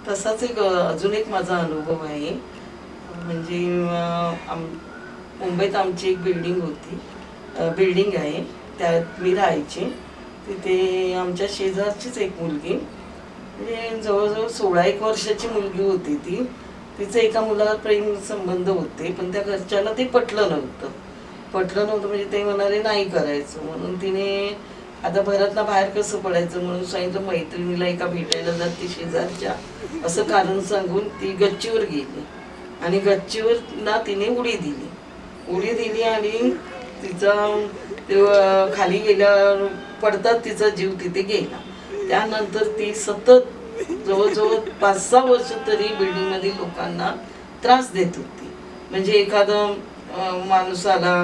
तसाच एक अजून एक माझा अनुभव आहे. म्हणजे मुंबईत आमची एक बिल्डिंग आहे, त्यात मी राहायचे. तिथे आमच्या शेजारचीच एक मुलगी, म्हणजे जवळजवळ 16-1 वर्षाची मुलगी होती ती. तिचं एका मुलाला प्रेम संबंध होते, पण त्या घरच्यांना ते पटलं नव्हतं म्हणजे ते म्हणाले नाही करायचं. म्हणून तिने आता घरातनं बाहेर कसं पडायचं म्हणून सांगितलं मैत्रिणीला एका भेटायला जाते शेजारच्या, असं कारण सांगून ती गच्चीवर गेली आणि गच्चीवर ना तिने उडी दिली आणि तिचा खाली गेल्यावर पडतात तिचा जीव तिथे गेला. त्यानंतर ती सतत जवळजवळ 5-6 वर्ष तरी बिल्डिंग मधील लोकांना त्रास देत होती. म्हणजे एखादा माणूस आला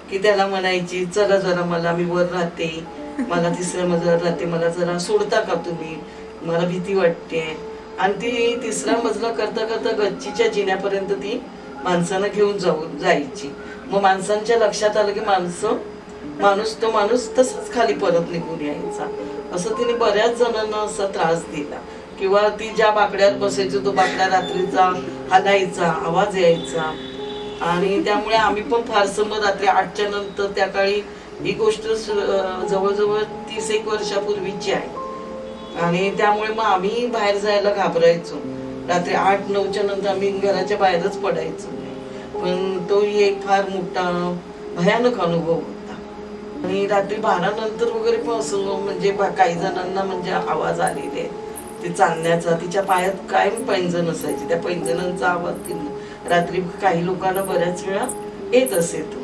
की त्याला म्हणायची चला जरा, मला मी वर राहते, मला 3ऱ्या मजल्यावर राहते, मला जरा सोडता का तुम्ही, मला भीती वाटते. आणि ती 3रा मजला करता करता गच्चीच्या जिन्यापर्यंत ती माणसांना घेऊन जायची. मग माणसांच्या लक्षात आलं की तो माणूस तसाच खाली परत निघून यायचा. असं तिने बऱ्याच जणांना असा त्रास दिला. किंवा ती ज्या बाकड्यात बसायची तो बाकड्या रात्रीचा हलायचा, आवाज यायचा. आणि त्यामुळे आम्ही पण फारसं मग रात्री 8च्या नंतर, त्या काळी ही गोष्ट जवळजवळ 30-1 वर्षापूर्वीची आहे, आणि त्यामुळे मग आम्ही बाहेर जायला घाबरायचो. रात्री 8-9च्या नंतर आम्ही घराच्या बाहेरच पडायचो. पण तो एक फार मोठा भयानक अनुभव होता. आणि रात्री 12 नंतर वगैरे पण असं म्हणजे काही जणांना म्हणजे आवाज आलेले, ते चालण्याचा, तिच्या पायात कायम पैंजण असायची, त्या पैंजणांचा आवाज रात्री काही लोकांना बऱ्याच वेळा येत असे. तो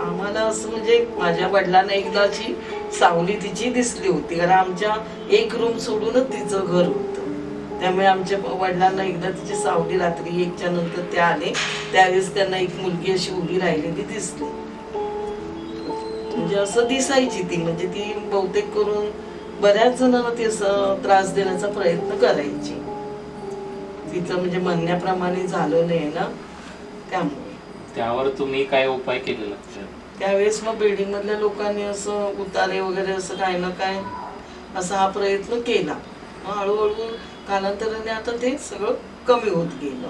आम्हाला असं म्हणजे माझ्या वडिलांना एकदा अशी सावली तिची दिसली होती, कारण आमच्या एक रूम सोडूनच तिचं घर होतं. त्यामुळे आमच्या वडिलांना एकदा तिची सावली रात्री 1च्या नंतर ते आले, त्यावेळेस त्यांना एक मुलगी अशी उभी राहिलेली दिसली. म्हणजे असं दिसायची ती, म्हणजे ती बहुतेक करून बऱ्याच जणांना ती असं त्रास देण्याचा प्रयत्न करायची. तिचं म्हणजे म्हणण्याप्रमाणे झालं नाही ना, त्यामुळे. त्यावर तुम्ही काय उपाय केलेला त्यावेळेस मग बिल्डिंग मधल्या लोकांनी असं उतारे वगैरे असं काय ना काय असा हा प्रयत्न केला. मग हळूहळू कालांतराने आता ते सगळं कमी होत गेलं.